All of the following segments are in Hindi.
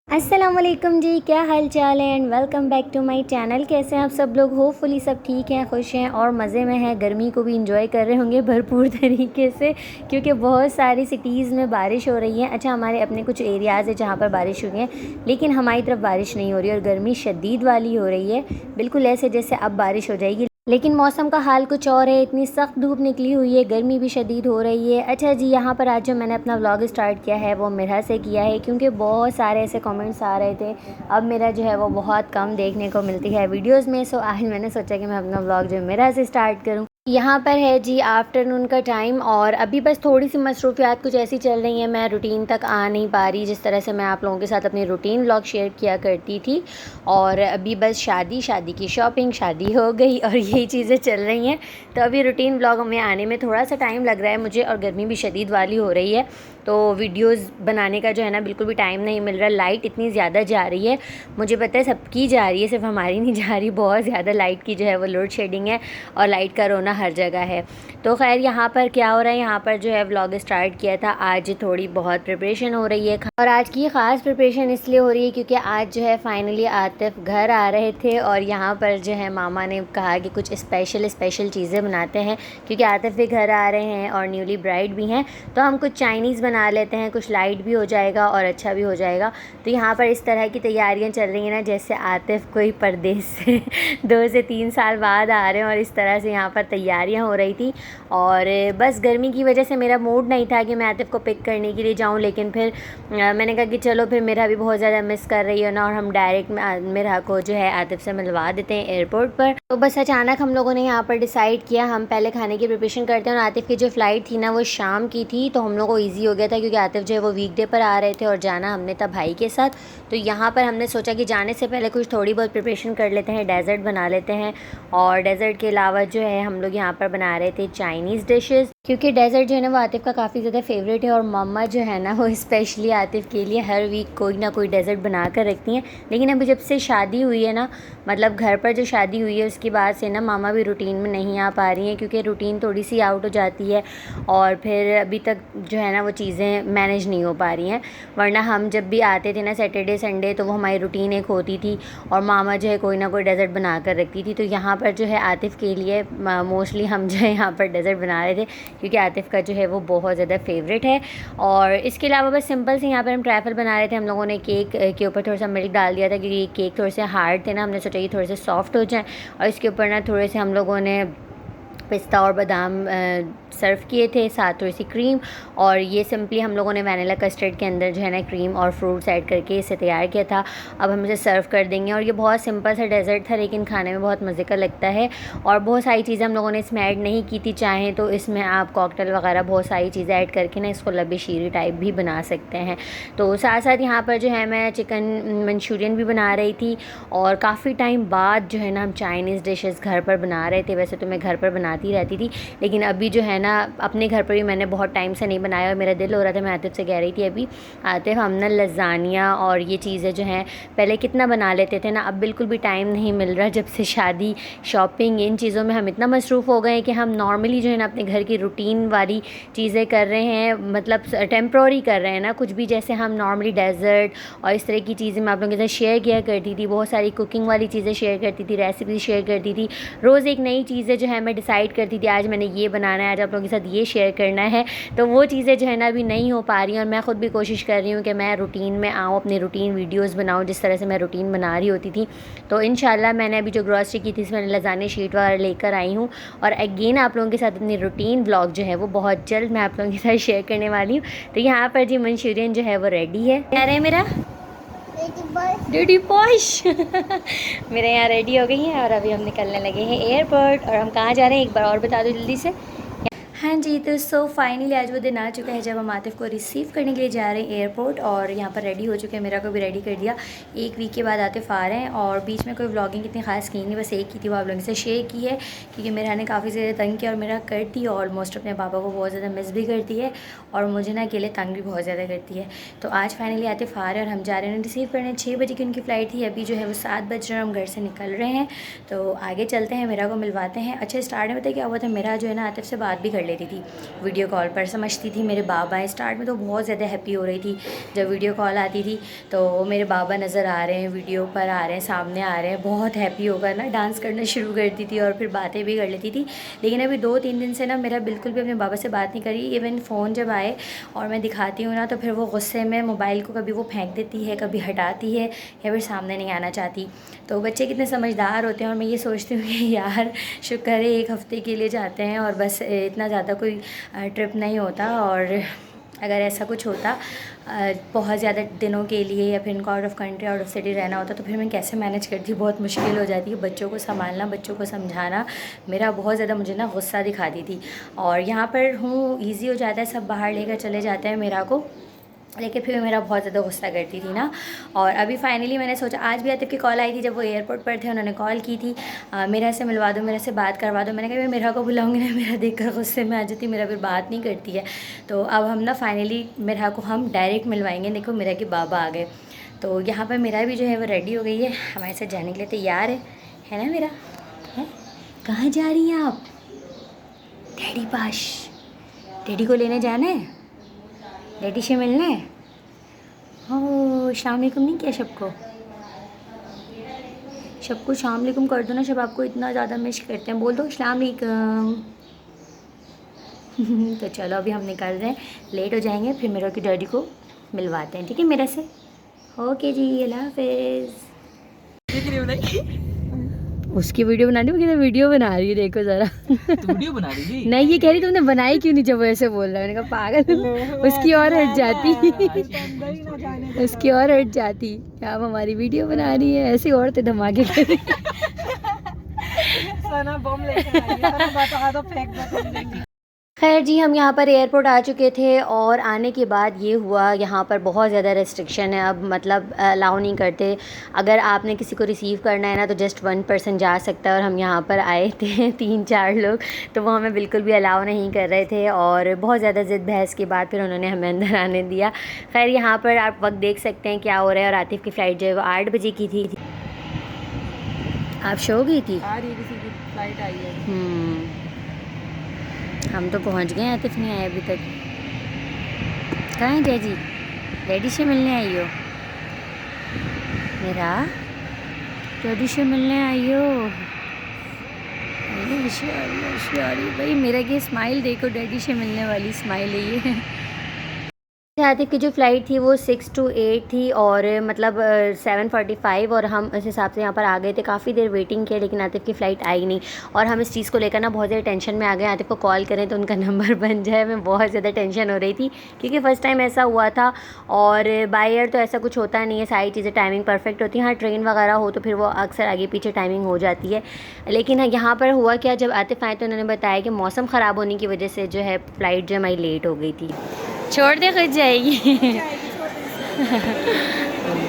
अस्सलामुअलैकुम जी, क्या हाल चाल है and welcome back to my channel. कैसे हैं आप सब लोग? होपफुली सब ठीक हैं, खुश हैं और मज़े में हैं। गर्मी को भी इंजॉय कर रहे होंगे भरपूर तरीके से, क्योंकि बहुत सारी सिटीज़ में बारिश हो रही है। अच्छा, हमारे अपने कुछ एरियाज़ है जहाँ पर बारिश हुई है, लेकिन हमारी तरफ बारिश नहीं हो रही और गर्मी शदीद वाली हो रही है, बिल्कुल ऐसे जैसे अब बारिश हो जाएगी। लेकिन मौसम का हाल कुछ और है, इतनी सख्त धूप निकली हुई है, गर्मी भी शदीद हो रही है। अच्छा जी, यहाँ पर आज जो मैंने अपना व्लॉग स्टार्ट किया है वो मिरहा से किया है, क्योंकि बहुत सारे ऐसे कमेंट्स आ रहे थे। अब मेरा जो है वो बहुत कम देखने को मिलती है वीडियोस में, सो आज मैंने सोचा कि मैं अपना व्लॉग जो मिरहा से स्टार्ट करूँ। यहाँ पर है जी आफ्टरनून का टाइम और अभी बस थोड़ी सी मसरूफियात कुछ ऐसी चल रही हैं, मैं रूटीन तक आ नहीं पा रही जिस तरह से मैं आप लोगों के साथ अपनी रूटीन व्लॉग शेयर किया करती थी। और अभी बस शादी की शॉपिंग, शादी हो गई और यही चीज़ें चल रही हैं। तो अभी रूटीन व्लॉग में आने में थोड़ा सा टाइम लग रहा है मुझे, और गर्मी भी शदीद वाली हो रही है, तो वीडियोस बनाने का जो है ना बिल्कुल भी टाइम नहीं मिल रहा। लाइट इतनी ज़्यादा जा रही है, मुझे पता है सबकी जा रही है, सिर्फ हमारी नहीं जा रही। बहुत ज़्यादा लाइट की जो है वो लोड शेडिंग है और लाइट का रोना हर जगह है। तो खैर यहाँ पर क्या हो रहा है, यहाँ पर जो है व्लॉग स्टार्ट किया था। आज थोड़ी बहुत प्रिपरेशन हो रही है, और आज की ख़ास प्रिपरेशन इसलिए हो रही है क्योंकि आज जो है फाइनली आतिफ घर आ रहे थे, और यहाँ पर जो है मामा ने कहा कि कुछ स्पेशल चीज़ें बनाते हैं, क्योंकि आतिफ भी घर आ रहे हैं और न्यूली ब्राइड भी हैं। तो हम कुछ चाइनीज़ बना लेते हैं, कुछ लाइट भी हो जाएगा और अच्छा भी हो जाएगा। तो यहाँ पर इस तरह की तैयारियाँ चल रही हैं ना, जैसे आतिफ कोई परदेश से 2 से 3 साल बाद आ रहे हैं, और इस तरह से यहाँ पर तैयारियाँ हो रही थी। और बस गर्मी की वजह से मेरा मूड नहीं था कि मैं आतिफ को पिक करने के लिए जाऊँ, लेकिन फिर मैंने कहा कि चलो फिर मेरा भी बहुत ज़्यादा मिस कर रही है ना, और हम डायरेक्ट मेरा को जो है आतिफ से मिलवा देते हैं एयरपोर्ट पर। तो बस अचानक हम लोगों ने यहाँ पर डिसाइड किया हम पहले खाने की प्रिपरेशन करते हैं, और आतिफ की जो फ़्लाइट थी ना वो शाम की थी, तो हम लोग को ईजी हो गया था क्योंकि आतिफ जो है वो वीकडे पर आ रहे थे और जाना हमने था भाई के साथ। तो यहाँ पर हमने सोचा कि जाने से पहले कुछ थोड़ी बहुत प्रिपरेशन कर लेते हैं, डेज़र्ट बना लेते हैं। और डेज़र्ट के अलावा जो है हम लोग यहाँ पर बना रहे थे चाइनीज़ डिशेज़, क्योंकि डेज़र्ट जो है ना वो आतिफ का काफ़ी ज़्यादा फेवरेट है, और मम्मा जो है ना वो स्पेशली आतिफ के लिए हर वीक कोई ना कोई डेज़र्ट बना कर रखती हैं। लेकिन अभी जब से शादी हुई है ना, मतलब घर पर जो शादी हुई है उसके बाद से ना मामा भी रूटीन में नहीं आ पा रही हैं, क्योंकि रूटीन थोड़ी सी आउट हो जाती है, और फिर अभी तक जो है ना वो चीज़ें मैनेज नहीं हो पा रही हैं। वरना हम जब भी आते थे ना सैटरडे संडे, तो वो हमारी रूटीन एक होती थी, और मामा जो है कोई ना कोई डेज़र्ट बना कर रखती थी। तो यहाँ पर जो है आतिफ के लिए मोस्टली हम जो है यहाँ पर डेज़र्ट बना रहे थे, क्योंकि आतिफ का जो है वो बहुत ज़्यादा फेवरेट है। और इसके अलावा बस सिंपल से यहाँ पर हम ट्रैफल बना रहे थे। हम लोगों ने केक के ऊपर थोड़ा सा मिल्क डाल दिया था, क्योंकि ये केक थोड़े से हार्ड थे ना, हमने सोचा कि थोड़े से सॉफ्ट हो जाएं, और इसके ऊपर ना थोड़े से हम लोगों ने पिस्ता और बादाम सर्व किए थे, साथ थोड़ी सी क्रीम। और ये सिंपली हम लोगों ने वैनिला कस्टर्ड के अंदर जो है ना क्रीम और फ्रूट्स ऐड करके इसे तैयार किया था। अब हम इसे सर्व कर देंगे, और ये बहुत सिंपल सा डेज़र्ट था, लेकिन खाने में बहुत मज़े का लगता है। और बहुत सारी चीज़ें हम लोगों ने इसमें ऐड नहीं की थी, चाहें तो इसमें आप कॉकटेल वगैरह बहुत सारी चीज़ें ऐड करके ना इसको लबे शीरी टाइप भी बना सकते हैं। तो साथ साथ यहाँ पर जो है मैं चिकन मंचूरियन भी बना रही थी, और काफ़ी टाइम बाद जो है ना हम चाइनीज़ डिशेज़ घर पर बना रहे थे। वैसे तो मैं घर पर बनाती रहती थी, लेकिन अभी जो है ना अपने घर पर भी मैंने बहुत टाइम से नहीं बनाया, और मेरा दिल हो रहा था। मैं आतिफ से कह रही थी अभी, आतिफ हम ना लज़ानिया और ये चीज़ें जो हैं पहले कितना बना लेते थे ना, अब बिल्कुल भी टाइम नहीं मिल रहा। जब से शादी, शॉपिंग, इन चीज़ों में हम इतना मसरूफ़ हो गए हैं कि हम नॉर्मली जो है ना अपने घर की रूटीन वाली चीज़ें कर रहे हैं, मतलब टेम्प्रोरी कर रहे हैं ना कुछ भी। जैसे हम नॉर्मली डेज़र्ट और इस तरह की चीज़ें मैं आप लोगों के साथ शेयर किया करती थी, बहुत सारी कुकिंग वाली चीज़ें शेयर करती थी, रेसिपी शेयर करती थी। रोज़ एक नई चीज़ें जो है मैं डिसाइड करती थी, आज मैंने ये बनाना है, आज आप लोगों के साथ ये शेयर करना है। तो वो चीज़ें जो है ना अभी नहीं हो पा रही हैं, और मैं ख़ुद भी कोशिश कर रही हूँ कि मैं रूटीन में आऊँ, अपनी रूटीन वीडियोज़ बनाऊँ जिस तरह से मैं रूटीन बना रही होती थी। तो इंशाल्लाह मैंने अभी जो ग्रॉसरी की थी इसमें मैंने लज़ाने शीट वगैरह लेकर आई हूँ, और अगेन आप लोगों के साथ अपनी रूटीन ब्लॉग जो है वो बहुत जल्द मैं आप लोगों के साथ शेयर करने वाली हूँ। तो यहाँ पर जी मंचूरियन जो है वो रेडी है। क्या है मेरा ड्यूटी पॉश मेरे यहाँ रेडी हो गई हैं, और अभी हम निकलने लगे हैं एयरपोर्ट। और हम कहाँ जा रहे हैं एक बार और बता दो जल्दी से। हाँ जी, तो सो फाइनली आज वो दिन आ चुका है जब हम आतिफ को रिसीव करने के लिए जा रहे हैं एयरपोर्ट, और यहाँ पर रेडी हो चुके हैं। मेरा को भी रेडी कर दिया। एक वीक के बाद आतिफ आ रहे हैं, और बीच में कोई व्लॉगिंग इतनी खास की नहीं, बस एक की थी, वो आप लोगों से शेयर की है, क्योंकि मेरा ने काफ़ी ज़्यादा तंग किया, और मेरा करती है ऑलमोस्ट अपने पापा को बहुत ज़्यादा मिस भी करती है, और मुझे ना अकेले तंग भी बहुत ज़्यादा करती है। तो आज फाइनली आतिफ आ रहे हैं और हम जा रहे हैं रिसीव करने। 6 बजे की उनकी फ़्लाइट थी, अभी जो है वो 7 बज रहे हैं, हम घर से निकल रहे हैं। तो आगे चलते हैं, मेरा को मिलवाते हैं। अच्छा, स्टार्ट में पता क्या हुआ था, मेरा जो है ना आतिफ से बात भी कर लेती करती थी वीडियो कॉल पर, समझती थी मेरे बाबा हैं। स्टार्ट में तो बहुत ज़्यादा हैप्पी हो रही थी जब वीडियो कॉल आती थी तो मेरे बाबा नज़र आ रहे हैं, वीडियो पर आ रहे हैं, सामने आ रहे हैं, बहुत हैप्पी होकर ना डांस करना शुरू करती थी और फिर बातें भी कर लेती थी। लेकिन अभी 2-3 दिन से ना मेरा बिल्कुल भी अपने बाबा से बात नहीं करी। इवन फ़ोन जब आए और मैं दिखाती हूँ ना तो फिर वो गुस्से में मोबाइल को कभी वो फेंक देती है, कभी हटाती है या फिर सामने नहीं आना चाहती। तो बच्चे कितने समझदार होते हैं और मैं ये सोचती हूँ कि यार शुक्र है 1 हफ़्ते के लिए जाते हैं और बस इतना ज़्यादा कोई ट्रिप नहीं होता। और अगर ऐसा कुछ होता बहुत ज़्यादा दिनों के लिए या फिर इनको out of country out of city रहना होता तो फिर मैं कैसे मैनेज करती, बहुत मुश्किल हो जाती है। बच्चों को संभालना, बच्चों को समझाना मेरा बहुत ज़्यादा मुझे ना गुस्सा दिखाती थी। और यहाँ पर हूँ ईज़ी हो जाता है, सब बाहर लेकर चले जाते हैं मेरा को, लेकिन फिर मेरा बहुत ज़्यादा गुस्सा करती थी ना। और अभी फाइनली मैंने सोचा, आज भी आतिफ की कॉल आई थी जब वो एयरपोर्ट पर थे, उन्होंने कॉल की थी मेरा से मिलवा दो, मेरे से बात करवा दो। मैंने कहा मैं मेरा को बुलाऊंगी ना, मेरा देखकर गुस्से में आ जाती, मेरा फिर बात नहीं करती है। तो अब हम ना फाइनली मेरा को हम डायरेक्ट मिलवाएंगे। देखो मेरा के बाबा आ गए, तो यहाँ पर मेरा भी जो है वो रेडी हो गई है, हमारे साथ जाने के लिए तैयार है ना मेरा है। कहाँ जा रही हैं आप? डैडी पास, डैडी को लेने जाना है, डैडी से मिलना है। हो अस्सलाम वालेकुम नहीं किया सबको, सबको अस्सलाम वालेकुम कर दो ना, सब आपको इतना ज़्यादा मिस करते हैं, बोल दो अस्सलाम वालेकुम। तो चलो अभी हम निकल रहे हैं, लेट हो जाएंगे, फिर मेरा की डैडी को मिलवाते हैं, ठीक है मेरे से। ओके जी, अल्लाह हाफिज़। उसकी वीडियो बना रही, वो किधर वीडियो बना रही है, देखो जरा। तो वीडियो बना रही थी? नहीं, ये कह रही तुमने बनाई क्यों नहीं जब वो ऐसे बोल रहा है। मैंने कहा पागल, उसकी और हट जाती, उसकी और हट जाती। आप हमारी वीडियो बना रही है, ऐसी औरतें धमाके कर रही है। खैर जी, हम यहाँ पर एयरपोर्ट आ चुके थे और आने के बाद ये हुआ, यहाँ पर बहुत ज़्यादा रेस्ट्रिक्शन है अब, मतलब अलाउ नहीं करते। अगर आपने किसी को रिसीव करना है ना तो जस्ट 1 पर्सन जा सकता है, और हम यहाँ पर आए थे 3-4 लोग, तो वो हमें बिल्कुल भी अलाउ नहीं कर रहे थे। और बहुत ज़्यादा ज़िद बहस के बाद फिर उन्होंने हमें अंदर आने दिया। खैर यहाँ पर आप वक्त देख सकते हैं क्या हो रहा है। और आतिफ की फ़्लाइट जो है वो 8 बजे की थी। आप शो गई थी? आ रही है, किसी की फ्लाइट आई है। हम तो पहुंच गए, आतिफ नहीं आए अभी तक। कहाँ है डैडी? डैडी से मिलने आई हो मेरा? डैडी से मिलने आई हो? होशियारी भाई, मेरा ये स्माइल देखो, डैडी से मिलने वाली स्माइल है ये। आतिफ की जो फ़्लाइट थी वो 6 to 8 थी और मतलब 7:45, और हम इस हिसाब से यहाँ पर आ गए थे। काफ़ी देर वेटिंग किया लेकिन आतिफ की फ़्लाइट आई नहीं, और हम इस चीज़ को लेकर ना बहुत ज़्यादा टेंशन में आ गए। आतिफ को कॉल करें तो उनका नंबर बन जाए, मैं बहुत ज़्यादा टेंशन हो रही थी क्योंकि फ़र्स्ट टाइम ऐसा हुआ था। और बाय एयर तो ऐसा कुछ होता नहीं है, सारी चीज़ें टाइमिंग परफेक्ट होती हैं। हाँ, ट्रेन वगैरह हो तो फिर वो अक्सर आगे पीछे टाइमिंग हो जाती है। लेकिन यहाँ पर हुआ क्या, जब आतिफ आए तो उन्होंने बताया कि मौसम ख़राब होने की वजह से जो है फ़्लाइट जो हमारी लेट हो गई थी। छोड़ दे, खुद जाएगी।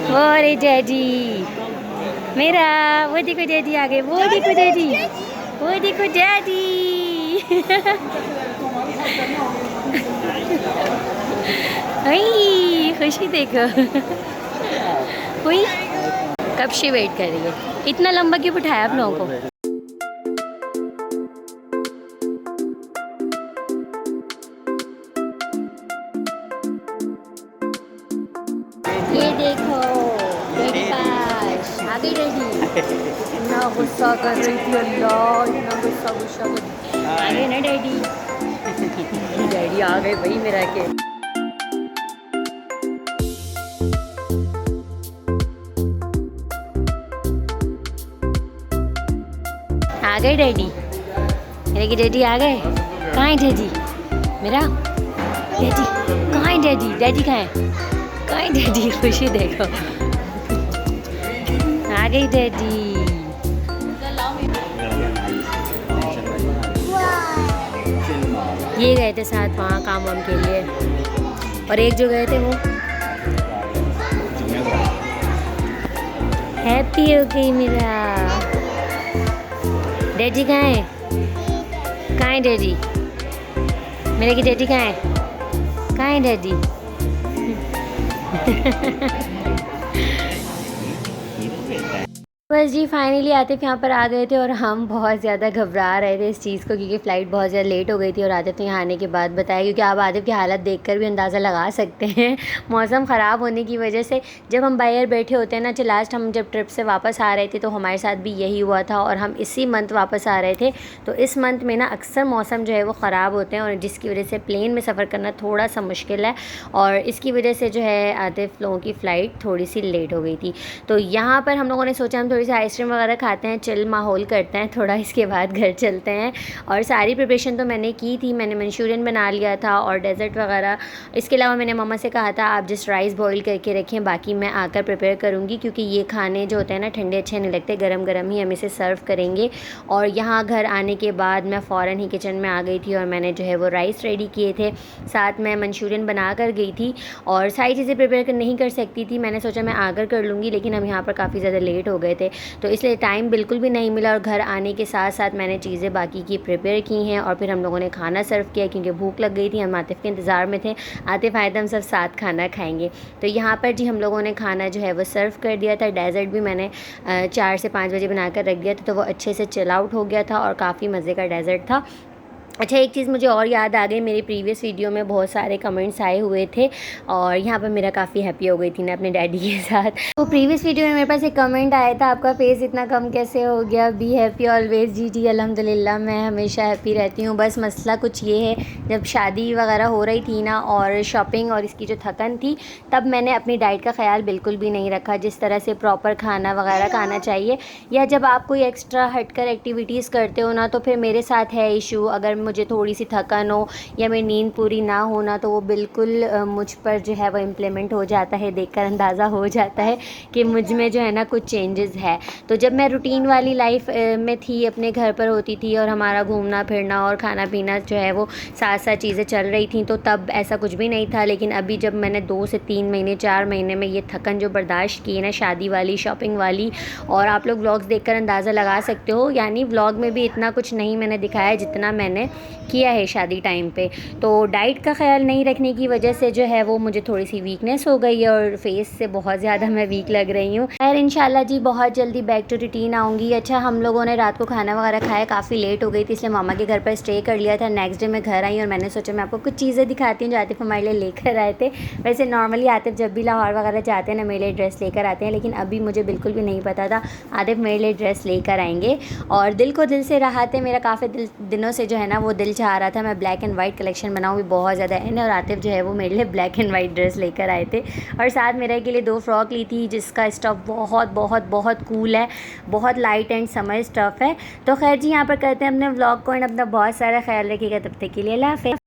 वो रे डैडी मेरा, वो देखो डैडी आ गए, वो देखो डैडी, वो देखो डैडी। खुशी देखो, हुई कब से वेट कर रही है, इतना लंबा क्यों बिठाया आप लोगों को? ये देखो डैडी पास आ गई। डैडी इतना गुस्सा कर रही थी, अल्लाह इतना गुस्सा कर आ गए ना डैडी। डैडी आ गए भाई मेरा के। आ गए डैडी, मेरे के डैडी आ गए। कहाँ है डैडी मेरा? डैडी कहाँ है? डैडी डैडी कहाँ है? कहाँ है डैडी? खुशी देखो, आ गई डैडी। ये गए थे साथ वहाँ काम वाम के लिए, और एक जो गए थे वो हैप्पी हो गई मेरा। डैडी कहाँ है? कहाँ है डैडी? मेरे की डैडी कहाँ है? कहाँ है डैडी? बस जी फाइनली आतिफ़ यहाँ पर आ गए थे और हम बहुत ज़्यादा घबरा रहे थे इस चीज़ को, क्योंकि फ़्लाइट बहुत ज़्यादा लेट हो गई थी। और आतिफ़ ने यहाँ आने के बाद बताया, क्योंकि आप आतिफ़ की हालत देखकर भी अंदाज़ा लगा सकते हैं मौसम ख़राब होने की वजह से। जब हम बाहर बैठे होते हैं ना, लास्ट हम जब ट्रिप से वापस आ रहे थे तो हमारे साथ भी यही हुआ था, और हम इसी मंथ वापस आ रहे थे। तो इस मंथ में ना अक्सर मौसम जो है वो ख़राब होते हैं, और जिसकी वजह से प्लेन में सफ़र करना थोड़ा सा मुश्किल है, और इसकी वजह से जो है आतिफ़ लोगों की फ़्लाइट थोड़ी सी लेट हो गई थी। तो यहाँ पर हम लोगों ने सोचा हम थोड़ी सी आइसक्रीम वगैरह खाते हैं, चिल माहौल करते हैं थोड़ा, इसके बाद घर चलते हैं। और सारी प्रिपरेशन तो मैंने की थी, मैंने मंचूरियन बना लिया था और डेज़र्ट वगैरह। इसके अलावा मैंने मम्मा से कहा था आप जस्ट राइस बॉईल करके रखें, बाकी मैं आकर प्रिपेयर करूँगी, क्योंकि ये खाने जो होते हैं ना ठंडे अच्छे नहीं लगते, गरम गरम ही हम इसे सर्व करेंगे। और यहाँ घर आने के बाद मैं फ़ौरन ही किचन में आ गई थी और मैंने जो है वो राइस रेडी किए थे, साथ में मंचूरियन बना कर गई थी। और सारी चीज़ें प्रिपेयर नहीं कर सकती थी, मैंने सोचा मैं आकर कर लूँगी, लेकिन हम यहाँ पर काफ़ी ज़्यादा लेट हो गए थे, तो इसलिए टाइम बिल्कुल भी नहीं मिला। और घर आने के साथ साथ मैंने चीज़ें बाकी की प्रिपेयर की हैं, और फिर हम लोगों ने खाना सर्व किया, क्योंकि भूख लग गई थी। हम आतिफ़ के इंतज़ार में थे, आतिफ़ आए थे, हम सब साथ खाना खाएंगे। तो यहाँ पर जी हम लोगों ने खाना जो है वो सर्व कर दिया था। डेज़र्ट भी मैंने 4 से 5 बजे बना कर रख दिया था, तो वो अच्छे से चिल आउट हो गया था और काफ़ी मज़े का डेज़र्ट था। अच्छा, एक चीज़ मुझे और याद आ गई, मेरी प्रीवियस वीडियो में बहुत सारे कमेंट्स आए हुए थे, और यहाँ पर मेरा काफ़ी हैप्पी हो गई थी ना अपने डैडी के साथ। तो प्रीवियस वीडियो में मेरे पास एक कमेंट आया था, आपका फेस इतना कम कैसे हो गया, बी हैप्पी ऑलवेज। जी जी अल्हम्दुलिल्लाह, मैं हमेशा हैप्पी रहती हूँ। बस मसला कुछ ये है, जब शादी वगैरह हो रही थी ना, और शॉपिंग और इसकी जो थकन थी, तब मैंने अपनी डाइट का ख्याल बिल्कुल भी नहीं रखा, जिस तरह से प्रॉपर खाना वगैरह खाना चाहिए। या जब आप कोई एक्स्ट्रा हटकर एक्टिविटीज़ करते हो ना, तो फिर मेरे साथ है इशू, अगर मुझे थोड़ी सी थकान हो या मेरी नींद पूरी ना होना, तो वो बिल्कुल मुझ पर जो है वो इम्प्लीमेंट हो जाता है, देखकर अंदाज़ा हो जाता है कि मुझ में जो है ना कुछ चेंजेस है। तो जब मैं रूटीन वाली लाइफ में थी, अपने घर पर होती थी, और हमारा घूमना फिरना और खाना पीना जो है वो साथ साथ चीज़ें चल रही थी, तो तब ऐसा कुछ भी नहीं था। लेकिन अभी जब मैंने 2 से 3 महीने 4 महीने में ये थकन जो बर्दाश्त की है ना, शादी वाली, शॉपिंग वाली, और आप लोग व्लॉग्स देखकर अंदाज़ा लगा सकते हो, यानी व्लॉग में भी इतना कुछ नहीं मैंने दिखाया जितना मैंने किया है शादी टाइम पे। तो डाइट का ख्याल नहीं रखने की वजह से जो है वो मुझे थोड़ी सी वीकनेस हो गई है, और फेस से बहुत ज़्यादा मैं वीक लग रही हूँ। खैर इंशाल्लाह जी बहुत जल्दी बैक टू रूटीन आऊँगी। अच्छा, हम लोगों ने रात को खाना वगैरह खाया, काफ़ी लेट हो गई थी, इसलिए मामा के घर पर स्टे कर लिया था। नेक्स्ट डे मैं घर आई और मैंने सोचा मैं आपको कुछ चीज़ें दिखाती हूँ जो आतिफ़ हमारे लिए लेकर आए थे। वैसे नॉर्मली आतिफ़ जब भी लाहौर वगैरह जाते हैं ना, मेरे लिए ड्रेस लेकर आते हैं, लेकिन अभी मुझे बिल्कुल भी नहीं पता था आतिफ़ मेरे लिए ड्रेस लेकर आएंगे, और दिल को दिल से रहा थे। मेरा काफ़ी दिनों से जो है ना वो दिल चाह रहा था मैं ब्लैक एंड वाइट कलेक्शन बनाऊँ, भी बहुत ज़्यादा इन, और आतिफ़ जो है वो मेरे लिए ब्लैक एंड वाइट ड्रेस लेकर आए थे। और साथ मेरे के लिए 2 फ्रॉक ली थी, जिसका स्टफ़ बहुत बहुत बहुत कूल है, बहुत लाइट एंड समर स्टफ़ है। तो खैर जी यहाँ पर करते हैं अपने व्लॉग को, एंड अपना बहुत सारा ख्याल रखिएगा। तब तक के लिए अल्लाह हाफ़िज़।